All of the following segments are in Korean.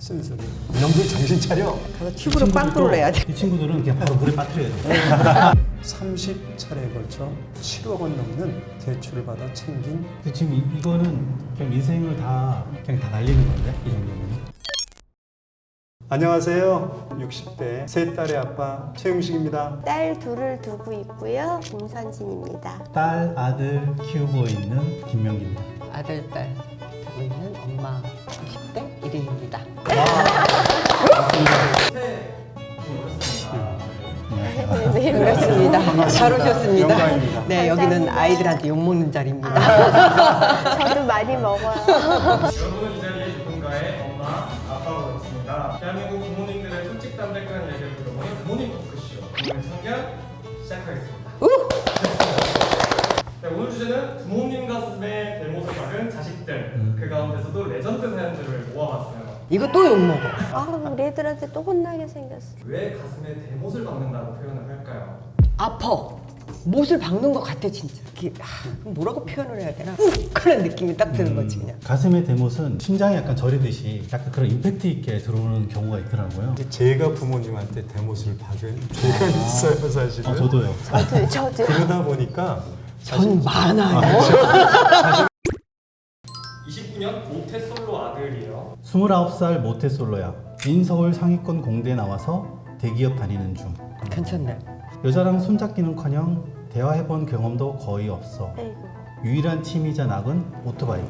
쓴소리. 이놈들 정신 차려. 가서 튜브로 빵꾸를 내야 돼. 이 친구들은 그냥 바로 물에 빠뜨려야 돼. 30차례에 걸쳐 7억 원 넘는 대출을 받아 챙긴. 근데 지금 이거는 그냥 인생을 다 그냥 다 날리는 건데 이 정도면. 안녕하세요. 60대 세 딸의 아빠 최용식입니다. 딸 둘을 두고 있고요. 김선진입니다. 딸, 아들 키우고 있는 김명기입니다. 아들, 딸 두고 있는 엄마 10대 1위입니다. 네, 반갑습니다. 잘 오셨습니다. 영광입니다. 네, 여기는 아이들한테 욕먹는 자리입니다. 저도 많이 먹어요. 여러분은 이 자리에 누군가의 엄마, 아빠가 있습니다. 대한민국 부모님들의 솔직 담백한 얘기를 들어보는 부모님 토크쇼 부모님 참견 시작하겠습니다. 네, 오늘 주제는 부모님 가슴에 대못을 박은 자식들. 그 가운데서도 레전드 사연들을 모아봤어요. 이거 또 욕먹어. 아, 우리 애들한테 또 혼나게 생겼어. 왜 가슴에 대못을 박는다고 표현을 할까요? 아파. 못을 박는 것 같아 진짜. 그럼 뭐라고 표현을 해야 되나? 그런 느낌이 딱 드는 거지 그냥. 가슴의 대못은 심장이 약간 저리듯이 약간 그런 임팩트 있게 들어오는 경우가 있더라고요. 제가 부모님한테 대못을 박은 죄가 있어요, 사실은. 저도요. 저도. 그러다 보니까 전 많아요. 29년 모태솔로 아들이에요. 29살 모태솔로야. 인서울 상위권 공대에 나와서 대기업 다니는 중. 괜찮네. 여자랑 손잡기는커녕 대화해본 경험도 거의 없어. 아이고. 유일한 취미자 낙은 오토바이.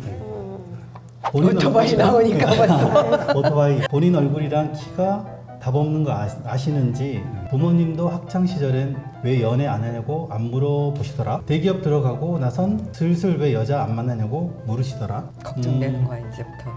오토바이 나오니까 벌써. 오토바이. 본인 얼굴이랑 키가 답 없는 거 아시는지 부모님도 학창 시절엔 왜 연애 안 하냐고 안 물어보시더라. 대기업 들어가고 나선 슬슬 왜 여자 안 만나냐고 물으시더라. 걱정되는 거야 이제부터.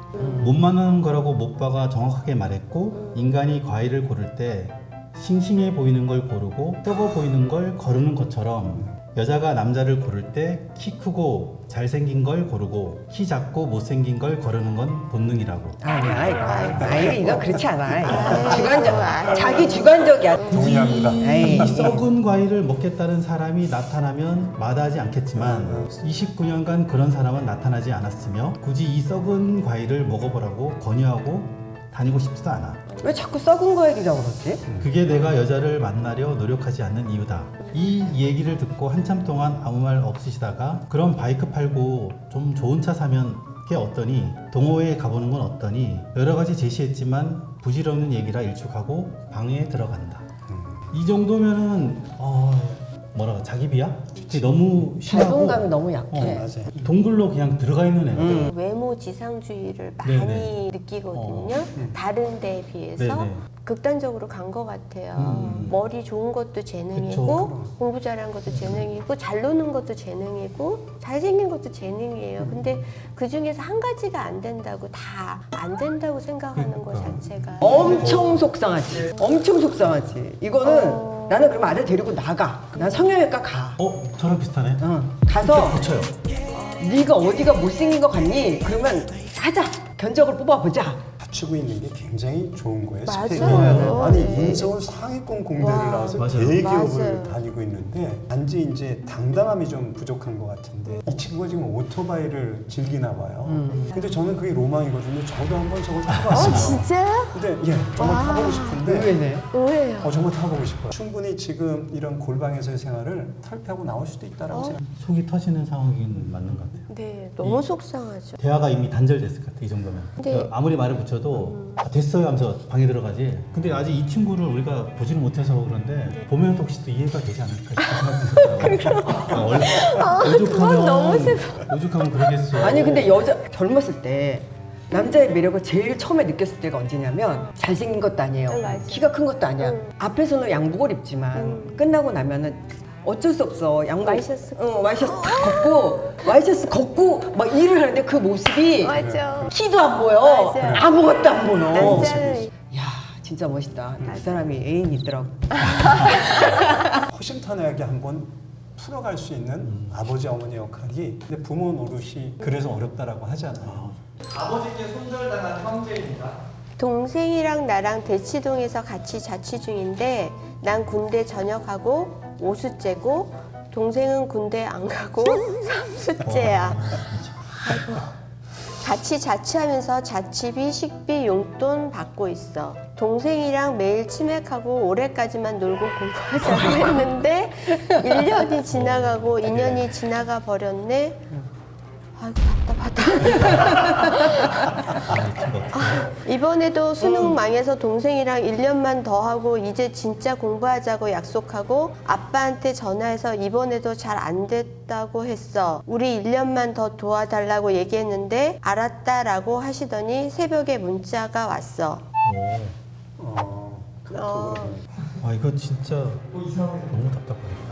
못 만나는 거라고 모빠가 정확하게 말했고 인간이 과일을 고를 때 싱싱해 보이는 걸 고르고 썩어 보이는 걸 거르는 것처럼 여자가 남자를 고를 때 키 크고 잘생긴 걸 고르고 키 작고 못생긴 걸 거르는 건 본능이라고. 아니야 이거 그렇지 않아. 주관적, 자기 주관적이야. 동의합니다. 에이. 이 썩은 과일을 먹겠다는 사람이 나타나면 마다하지 않겠지만 29년간 그런 사람은 나타나지 않았으며 굳이 이 썩은 과일을 먹어보라고 권유하고 다니고 싶지도 않아. 왜 자꾸 썩은 거 얘기라고 그러지? 그게 내가 여자를 만나려 노력하지 않는 이유다. 이 얘기를 듣고 한참 동안 아무 말 없으시다가 그럼 바이크 팔고 좀 좋은 차 사면 게 어떠니? 동호회에 가보는 건 어떠니? 여러 가지 제시했지만 부질없는 얘기라 일축하고 방에 들어간다. 이 정도면은 뭐라 자기 비하? 너무 심하고 자존감이 너무 약해. 맞아요. 동굴로 그냥 들어가 있는 애들. 외모 지상주의를 많이 네네. 느끼거든요. 다른 데에 비해서. 네네. 극단적으로 간 것 같아요. 머리 좋은 것도 재능이고 그쵸. 공부 잘하는 것도 재능이고 잘 노는 것도 재능이고 잘생긴 것도 재능이에요. 근데 그 중에서 한 가지가 안 된다고 다 안 된다고 생각하는 것 자체가 엄청 속상하지. 엄청 속상하지. 이거는 나는 그럼 아들 데리고 나가. 난 성형외과 가. 저랑 비슷하네. 가서 고쳐요. 네가 어디가 못생긴 것 같니? 그러면 하자. 견적을 뽑아보자. 갖추고 있는 게 굉장히 좋은 거예요. 맞아요. 스펙이. 아니 인서울 상위권 공대를 와. 나와서 맞아요. 대기업을 맞아요. 다니고 있는데 단지 이제 당당함이 좀 부족한 것 같은데 이 친구가 지금 오토바이를 즐기나 봐요. 근데 저는 그게 로망이거든요. 저도 한번 저걸 타봤어요. 진짜요? 근데 정말 와. 타보고 싶은데 의외네. 의외예요. 정말 타보고 싶어요. 충분히 지금 이런 골방에서의 생활을 탈피하고 나올 수도 있다라고 생각합니다. 속이 터지는 상황이긴 맞는 것 같아요. 네, 너무 속상하죠. 대화가 이미 단절됐을 것 같아 이 정도면. 근데- 아무리 말을 붙여도 됐어요 하면서 방에 들어가지. 근데 아직 이 친구를 우리가 보지는 못해서 그런데 보면 또 혹시 또 이해가 되지 않을까 싶은 생각이 들어요. 원래 그건 너무 오죽하면 그러겠어. 아니 근데 여자 젊었을 때 남자의 매력을 제일 처음에 느꼈을 때가 언제냐면 잘생긴 것도 아니에요. 맞아. 키가 큰 것도 아니야. 앞에서는 양복을 입지만 끝나고 나면은 어쩔 수 없어. 양복. 와이셔츠. 와이셔츠 다 걷고 와이셔츠 걷고 막 일을 하는데 그 모습이 맞아. 키도 안 보여. 맞아요. 아무것도 안 보여. 남자는 야 진짜 멋있다. 그 사람이 애인이 있더라고. 허심탄회하게 한번 풀어갈 수 있는 아버지 어머니 역할이 근데 부모 노릇이 그래서 어렵다라고 하잖아요. 아버지께 손절당한 형제입니다. 동생이랑 나랑 대치동에서 같이 자취 중인데 난 군대 전역하고 5수째고 동생은 군대 안 가고 3수째야. 아이고. 같이 자취하면서 자취비, 식비, 용돈 받고 있어. 동생이랑 매일 치맥하고 올해까지만 놀고 공부하자고 했는데 1년이 지나가고 2년이 지나가 버렸네. 아이고 답답하다. 이번에도 수능 망해서 동생이랑 1년만 더 하고 이제 진짜 공부하자고 약속하고 아빠한테 전화해서 이번에도 잘 안 됐다고 했어. 우리 1년만 더 도와달라고 얘기했는데 알았다라고 하시더니 새벽에 문자가 왔어. 아 이거 진짜 너무 답답하겠다.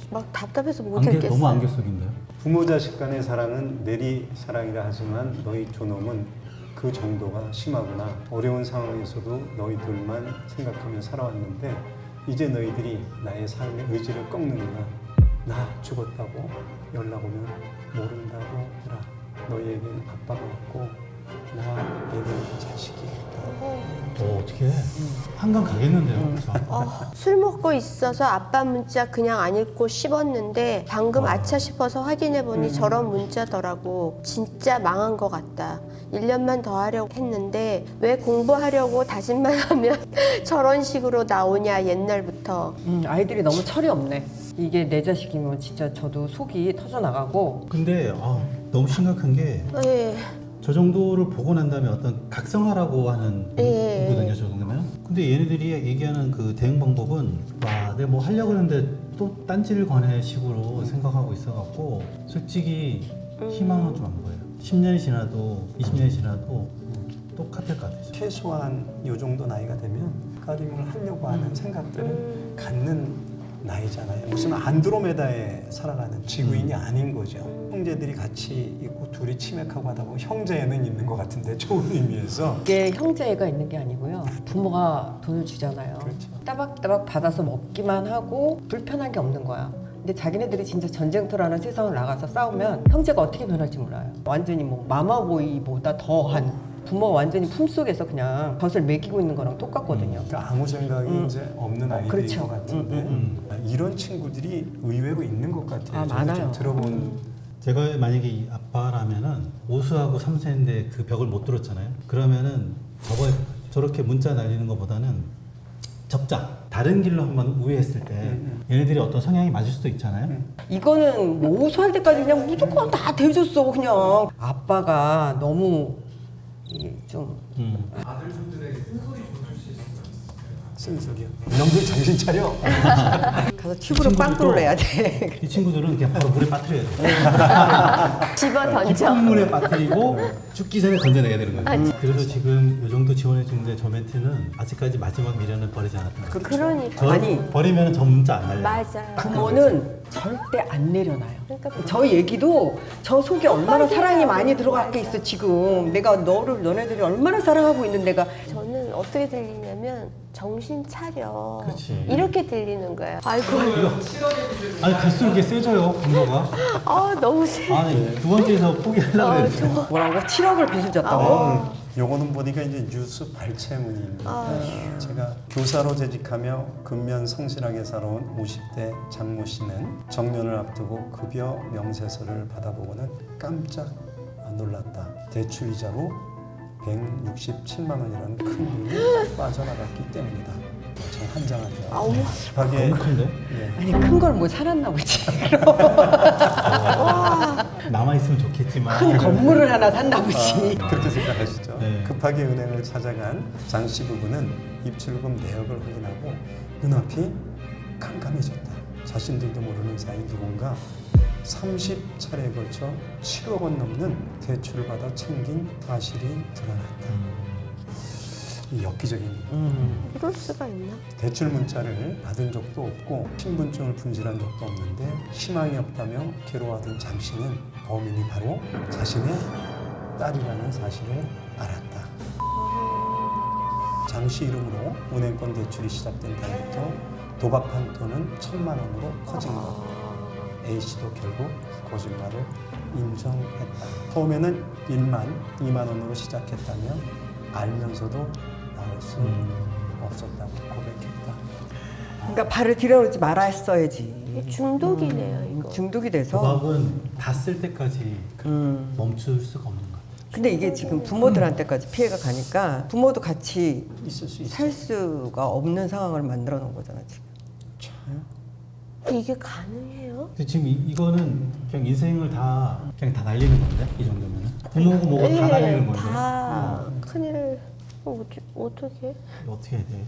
막 답답해서 못 안개 읽겠어. 너무 안개 속인데요. 부모 자식 간의 사랑은 내리 사랑이라 하지만 너희 두 놈은 그 정도가 심하구나. 어려운 상황에서도 너희들만 생각하며 살아왔는데 이제 너희들이 나의 삶의 의지를 꺾는구나. 나 죽었다고 연락 오면 모른다고 해라. 너희에겐 아빠가 없고 나에겐 자식이 있다. 어떻게 한강 가겠는데요, 그렇죠? 술 먹고 있어서 아빠 문자 그냥 안 읽고 씹었는데 방금 아차 싶어서 확인해보니 저런 문자더라고. 진짜 망한 것 같다. 1년만 더 하려고 했는데 왜 공부하려고 다짐만 하면 저런 식으로 나오냐 옛날부터. 아이들이 너무 철이 없네. 이게 내 자식이면 진짜 저도 속이 터져나가고. 근데 너무 심각한 게 저 예. 정도를 보고 난 다음에 어떤 각성하라고 하는 예. 거거든요, 저 정도면. 근데 얘네들이 얘기하는 그 대응 방법은 와, 내가 뭐 하려고 했는데 또 딴지를 거네 식으로 생각하고 있어갖고 솔직히 희망은 좀 안 보여요. 10년이 지나도 20년이 지나도 똑같을 것 같아요. 최소한 이 정도 나이가 되면 가림을 하려고 하는 생각들을 갖는 나이잖아요. 무슨 안드로메다에 살아가는 지구인이 아닌 거죠. 형제들이 같이 있고 둘이 치맥하고 하다 보면 형제는 있는 것 같은데 좋은 의미에서. 이게 형제가 있는 게 아니고요. 부모가 돈을 주잖아요. 그렇죠. 따박따박 받아서 먹기만 하고 불편한 게 없는 거야. 근데 자기네들이 진짜 전쟁터라는 세상을 나가서 싸우면 형제가 어떻게 변할지 몰라요. 완전히 뭐 마마보이보다 더한 부모가 완전히 품속에서 그냥 젖을 먹이고 있는 거랑 똑같거든요. 그러니까 아무 생각이 이제 없는 아이들인 그렇죠. 것 같은데 이런 친구들이 의외로 있는 것 같아요. 저도 많아요. 좀 들어본 제가 만약에 이 아빠라면은 오수하고 삼수인데 그 벽을 못 뚫었잖아요. 그러면은 저렇게 문자 날리는 것보다는 접자. 다른 길로 한번 우회했을 때 얘네들이 어떤 성향이 맞을 수도 있잖아요. 이거는 뭐 오수할 때까지 그냥 무조건 다 대줬어 그냥. 아빠가 너무 이게 좀 아들분들에게 쓴소리 좀 해주실 수가 있어요? 쓴소리요. 이놈들 정신 차려. 가서 튜브로 빵꾸를 내야 돼. 이 친구들은 그냥 바로 물에 빠뜨려야 돼요. 집어 던져. 깊은 물에 빠뜨리고 죽기 전에 건져내야 되는 거예요. 그래서 지금 이 정도 지원해 주는데 저 멘트는 아직까지 마지막 미련을 버리지 않았던 거예요. 그러니까. 저 버리면 저 문자 안 날려요. 맞아. 부모는 절대 안 내려놔요. 그러니까 저 얘기도 저 속에 얼마나 사랑이 많이 들어가 있어 지금. 내가 너네들이 얼마나 사랑하고 있는 내가. 저는 어떻게 들리냐면 정신 차려. 그렇지. 이렇게 들리는 거예요. 아이고. 아니 갈수록 이게 세져요 분노가. 너무 세. 아니 두 번째에서 포기하려고 했는데. 뭐라고? 7억을 빚을 졌다고? 요거는 보니까 이제 뉴스 발췌문입니다. 제가 교사로 재직하며 근면 성실하게 살아온 50대 장모 씨는 정년을 앞두고 급여 명세서를 받아보고는 깜짝 놀랐다. 대출 이자로 167만 원이라는 큰 돈이 빠져나갔기 때문이다. 참 환장하죠. 급하게 너무 큰데? 예. 아니 큰 걸 뭐 사놨나 보지. 남아 있으면 좋겠지만. 큰 건물을 하나 샀나 보지. 그렇게 생각하시죠. 네. 급하게 은행을 찾아간 장 씨 부부는 입출금 내역을 확인하고 눈앞이 깜깜해졌다. 자신들도 모르는 사이 누군가 30차례에 걸쳐 7억 원 넘는 대출을 받아 챙긴 사실이 드러났다. 이 엽기적인 이럴 수가 있나? 대출 문자를 받은 적도 없고 신분증을 분실한 적도 없는데 희망이 없다며 괴로워하던 장 씨는 범인이 바로 자신의 딸이라는 사실을 알았다. 장 씨 이름으로 은행권 대출이 시작된 달부터 도박한 돈은 1,000만 원으로 커진 것. A 씨도 결국 거짓말을 인정했다. 처음에는 1만, 2만 원으로 시작했다며 알면서도 나올 수 없었다고 고백했다. 그러니까 발을 들여놓지 말아 했어야지. 중독이네요, 이거. 중독이 돼서. 도박은 다 쓸 때까지 멈출 수가 없는 것 같아요. 근데 이게 지금 부모들한테까지 피해가 가니까 부모도 같이 있을 수 있어요. 살 수가 없는 상황을 만들어 놓은 거잖아 지금. 이게 가능해요? 근데 지금 이거는 그냥 인생을 다 그냥 다 날리는 건데 이 정도면은 부모고 뭐고 다 날리는 건데 다 큰일. 어떻게? 어떻게 해야 돼?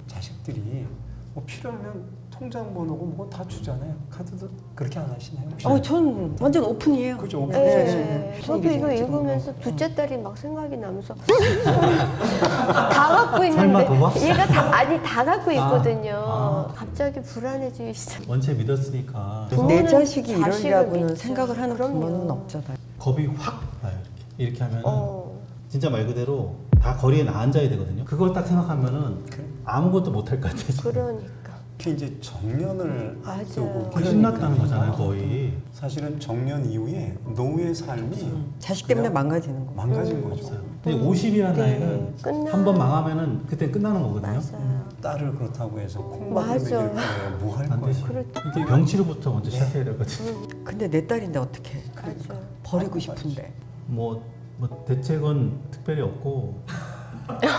자식들이 뭐 필요하면 통장 번호고 뭐 다 주잖아요. 카드도 그렇게 안 하시나요? 혹시? 전 완전 오픈이에요. 그죠? 오픈. 네. 저도 무슨 이거 일이지, 읽으면서 둘째 딸이 막 생각이 나면서 다 갖고 설마 있는데 도박? 얘가 다 갖고 있거든요. 아. 갑자기 불안해지기 시작. 원체 믿었으니까 부모는 내 자식이 자식을 이러려고는 믿죠. 생각을 하는 그럼요. 부모는 없잖아요. 겁이 확 나요. 이렇게 하면은 진짜 말 그대로 다 거리에 앉아야 되거든요. 그걸 딱 생각하면은 아무것도 못할 것 같아. 지금. 그러니까. 특히 이제 정년을 맞아요. 앞두고 신났다는 거잖아요, 거의. 사실은 정년 이후에 노후의 삶이 자식 때문에 그냥 망가지는 거. 망가진 거죠. 근데 50이라는 네, 나이는 끝나. 한 번 망하면은 그때 끝나는 거거든요. 맞아요. 딸을 그렇다고 해서 콩밥을 맞아. 먹일 거예요. 뭐 할 안 거예요? 되지. 그럴 이게 병치료부터 먼저 시작해야 되거든요. 근데 내 딸인데 어떻게? 맞아. 버리고 싶은데. 뭐 대책은 특별히 없고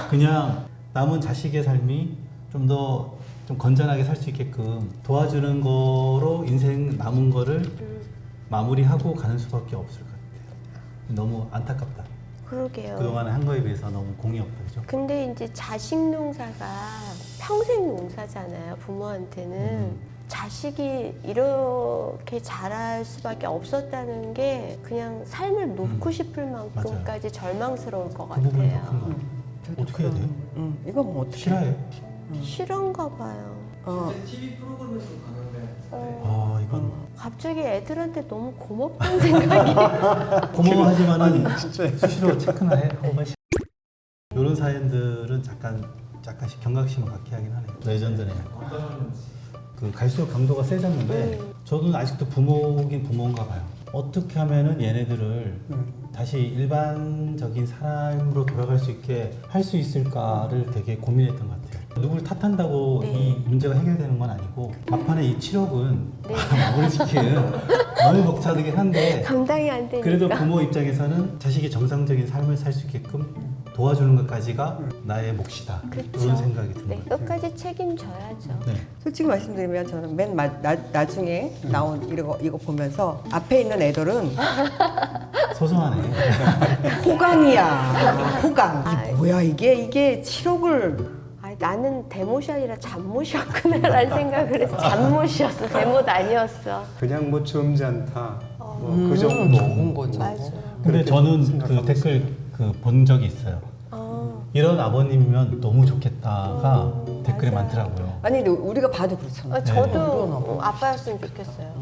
그냥 남은 자식의 삶이 좀 더 좀 건전하게 살 수 있게끔 도와주는 거로 인생 남은 거를 마무리하고 가는 수밖에 없을 것 같아요. 너무 안타깝다. 그러게요. 그동안 한 거에 비해서 너무 공이 없다, 그죠? 근데 이제 자식 농사가 평생 농사잖아요. 부모한테는. 자식이 이렇게 자랄 수밖에 없었다는 게 그냥 삶을 놓고 싶을 만큼까지 절망스러울 것 그 부분이 더 큰 같아요. 거 같아요. 어떻게 해야 돼요? 이건 뭐 어떻게? 싫어해? 싫은가 봐요. TV 프로그램에서 봤는데 아 이건 갑자기 애들한테 너무 고맙다는 생각이. 고마워하지만은 진짜 수시로 체크나 해 한 번씩. 이런 사연들은 약간씩 경각심을 갖게 하긴 하네요. 레전드네. 그 갈수록 강도가 세졌는데 저도 아직도 부모긴 부모인가 봐요. 어떻게 하면은 얘네들을 다시 일반적인 삶으로 돌아갈 수 있게 할 수 있을까를 되게 고민했던 것 같아요. 누굴 탓한다고 네. 이 문제가 해결되는 건 아니고 막판에 이 7억은 네. 마무리 짓기는 너무 벅차긴 한데 감당이 안 되니까. 그래도 부모 입장에서는 자식이 정상적인 삶을 살 수 있게끔 도와주는 것까지가 나의 몫이다. 그쵸. 그런 생각이 듭니다. 네, 끝까지 책임져야죠. 네. 솔직히 말씀드리면 저는 맨 나중에 나온 이거 보면서 앞에 있는 애들은 소소하네. 호강이야. 호강. 아이. 뭐야 이게 7억을 아니, 나는 데모시 아니라 잠못이었구나라는 생각을 해서 잠못이었어. 데모도 아니었어. 그냥 뭐 점잖다. 뭐 그 정도. 좋은 거죠. 맞아. 근데 그렇게 저는 그 생각하고 댓글 본 적이 있어요. 이런 아버님이면 너무 좋겠다가 댓글이 맞아요. 많더라고요. 아니 근데 우리가 봐도 그렇잖아. 저도 네. 아빠였으면 좋겠어요.